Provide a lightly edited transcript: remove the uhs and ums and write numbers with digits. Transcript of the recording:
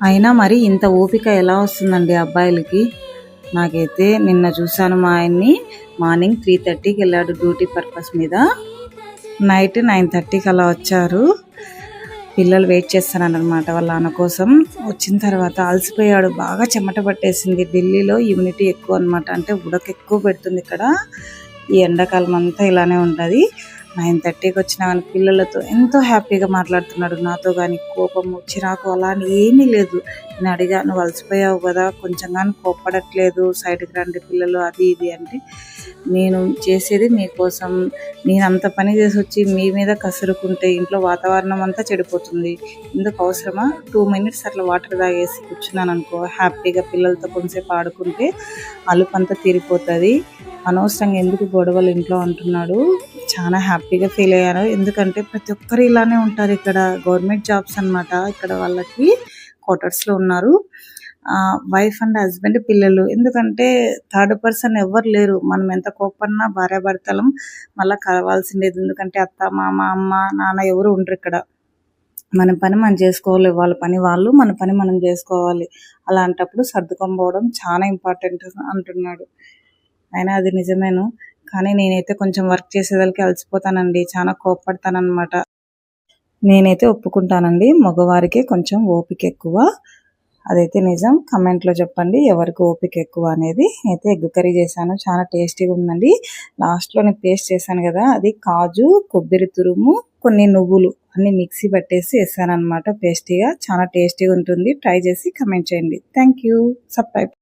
అయినా మరి ఇంత ఓపిక ఎలా వస్తుందండి అబ్బాయిలకి. నాకైతే నిన్న చూశాను మా ఆయన్ని మార్నింగ్ 3:30కి వెళ్ళాడు డ్యూటీ పర్పస్ మీద. నైట్ 9:30కి అలా వచ్చారు. పిల్లలు వెయిట్ చేస్తున్నారనమాట వాళ్ళ నాన్న కోసం. వచ్చిన తర్వాత అలసిపోయాడు, బాగా చెమట పట్టేసింది. ఢిల్లీలో హ్యూమిడిటీ ఎక్కువ అనమాట, అంటే ఉడక ఎక్కువ పెడుతుంది ఇక్కడ. ఈ ఎండాకాలం అంతా ఇలానే ఉంటుంది. 9:30కి వచ్చిన కానీ పిల్లలతో ఎంతో హ్యాపీగా మాట్లాడుతున్నాడు. నాతో కానీ కోపము చిరాకు అలా ఏమీ లేదు. నేను అడిగా, నువ్వు అలసిపోయావు కదా, కొంచెం కానీ కోప్పడట్లేదు, సైడ్కి రండి పిల్లలు అది ఇది అంటే, నేను చేసేది మీకోసం, నేను అంత పని చేసి వచ్చి మీ మీద కసురుకుంటే ఇంట్లో వాతావరణం అంతా చెడిపోతుంది, ఎందుకు అవసరమా? 2 minutes అట్లా వాటర్ తాగేసి కూర్చున్నాను అనుకో, హ్యాపీగా పిల్లలతో కొంచెంసేపు ఆడుకుంటే అలుపు అంతా తీరిపోతుంది. అనవసరంగా ఎందుకు గొడవలు ఇంట్లో అంటున్నాడు. చాలా హ్యాపీగా ఫీల్ అయ్యాను, ఎందుకంటే ప్రతి ఒక్కరు ఇలానే ఉంటారు ఇక్కడ. గవర్నమెంట్ జాబ్స్ అన్నమాట ఇక్కడ. వాళ్ళకి క్వార్టర్స్లో ఉన్నారు, వైఫ్ అండ్ హస్బెండ్, పిల్లలు. ఎందుకంటే థర్డ్ పర్సన్ ఎవరు లేరు. మనం ఎంత కోపన్నా భార్యాభర్తలం మళ్ళీ కలవాల్సిండేది, ఎందుకంటే అత్త మామ అమ్మ నాన్న ఎవరు ఉండరు ఇక్కడ. మన పని మనం చేసుకోవాలి, వాళ్ళ పని వాళ్ళు, మన పని మనం చేసుకోవాలి. అలాంటప్పుడు సర్దుకొని పోవడం చాలా ఇంపార్టెంట్ అంటున్నాడు. అయినా అది నిజమేను, కానీ నేనైతే కొంచెం వర్క్ చేసేదానికి అలసిపోతానండి, చాలా కోప్పడతానమాట. నేనైతే ఒప్పుకుంటానండి, మగవారికి కొంచెం ఓపిక ఎక్కువ, అదైతే నిజం. కమెంట్లో చెప్పండి ఎవరికి ఓపిక ఎక్కువ అనేది. అయితే ఎగ్ కర్రీ చేశాను, చాలా టేస్టీగా ఉందండి. లాస్ట్లో నేను పేస్ట్ చేశాను కదా, అది కాజు, కొబ్బరి తురుము, కొన్ని నువ్వులు అన్ని మిక్సీ పట్టేసి వేసాను అనమాట. పేస్టీగా చాలా టేస్టీగా ఉంటుంది. ట్రై చేసి కమెంట్ చేయండి. Thank you. సబ్స్క్రైబ్.